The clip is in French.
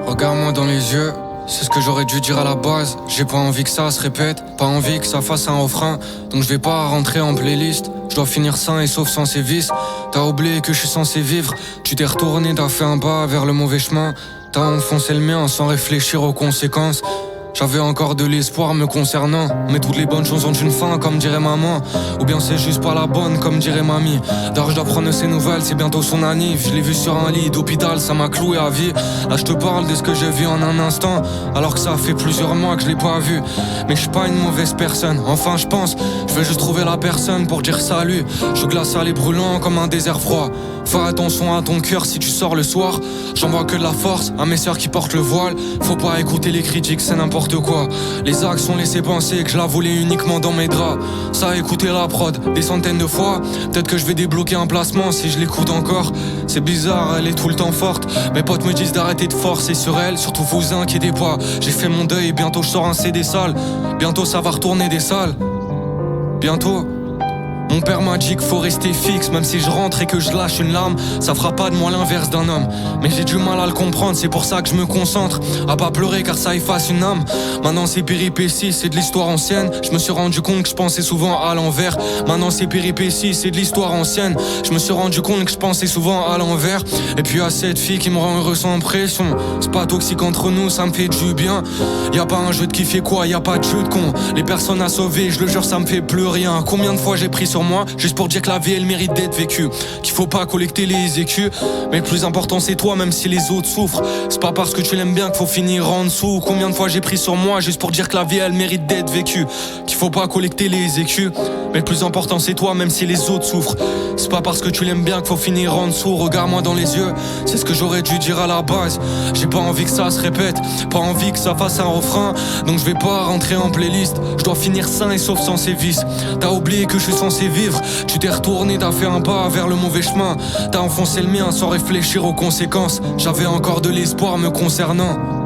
Regarde-moi dans les yeux, c'est ce que j'aurais dû dire à la base. J'ai pas envie que ça se répète, pas envie que ça fasse un refrain. Donc je vais pas rentrer en playlist. Je dois finir sain et sauf sans ces vices. T'as oublié que je suis censé vivre. Tu t'es retourné, t'as fait un pas vers le mauvais chemin. T'as enfoncé le mien sans réfléchir aux conséquences. J'avais encore de l'espoir me concernant. Mais toutes les bonnes choses ont une fin, comme dirait maman. Ou bien c'est juste pas la bonne, comme dirait mamie. D'ailleurs je dois prendre ses nouvelles, c'est bientôt son anniv. Je l'ai vu sur un lit d'hôpital, ça m'a cloué à vie. Là je te parle de ce que j'ai vu en un instant, alors que ça fait plusieurs mois que je l'ai pas vu. Mais je suis pas une mauvaise personne, enfin je pense. Je vais juste trouver la personne pour dire salut. Je glacial et brûlant comme un désert froid. Fais attention à ton cœur si tu sors le soir. J'envoie que de la force à mes sœurs qui portent le voile. Faut pas écouter les critiques, c'est n'importe quoi. Les actes sont laissés penser que je la voulais uniquement dans mes draps. Ça a écouté la prod des centaines de fois. Peut-être que je vais débloquer un placement si je l'écoute encore. C'est bizarre, elle est tout le temps forte. Mes potes me disent d'arrêter de forcer sur elle. Surtout vous inquiétez pas, j'ai fait mon deuil. Bientôt je sors un CD sale. Bientôt ça va retourner des salles. Bientôt. Mon père m'a dit qu'il faut rester fixe. Même si je rentre et que je lâche une larme, ça fera pas de moi l'inverse d'un homme. Mais j'ai du mal à le comprendre, c'est pour ça que je me concentre à pas pleurer car ça efface une âme. Maintenant c'est péripéties, c'est de l'histoire ancienne. Je me suis rendu compte que je pensais souvent à l'envers. Maintenant c'est péripéties, c'est de l'histoire ancienne. Je me suis rendu compte que je pensais souvent à l'envers. Et puis à cette fille qui me rend heureux sans pression. C'est pas toxique entre nous, ça me fait du bien. Y'a pas un jeu de qui fait quoi, y'a pas de jeu de con. Les personnes à sauver, je le jure ça me fait plus rien. Combien de fois j'ai pris sur moi, juste pour dire que la vie elle mérite d'être vécue, qu'il faut pas collecter les écus. Mais le plus important c'est toi, même si les autres souffrent. C'est pas parce que tu l'aimes bien qu'il faut finir en dessous. Combien de fois j'ai pris sur moi, juste pour dire que la vie elle mérite d'être vécue, qu'il faut pas collecter les écus. Mais le plus important c'est toi, même si les autres souffrent. C'est pas parce que tu l'aimes bien qu'il faut finir en dessous. Regarde-moi dans les yeux, c'est ce que j'aurais dû dire à la base. J'ai pas envie que ça se répète, pas envie que ça fasse un refrain. Donc je vais pas rentrer en playlist. Je dois finir sain et sauf sans ces vices. T'as oublié que je suis censé vivre. Tu t'es retourné, t'as fait un pas vers le mauvais chemin. T'as enfoncé le mien sans réfléchir aux conséquences. J'avais encore de l'espoir me concernant.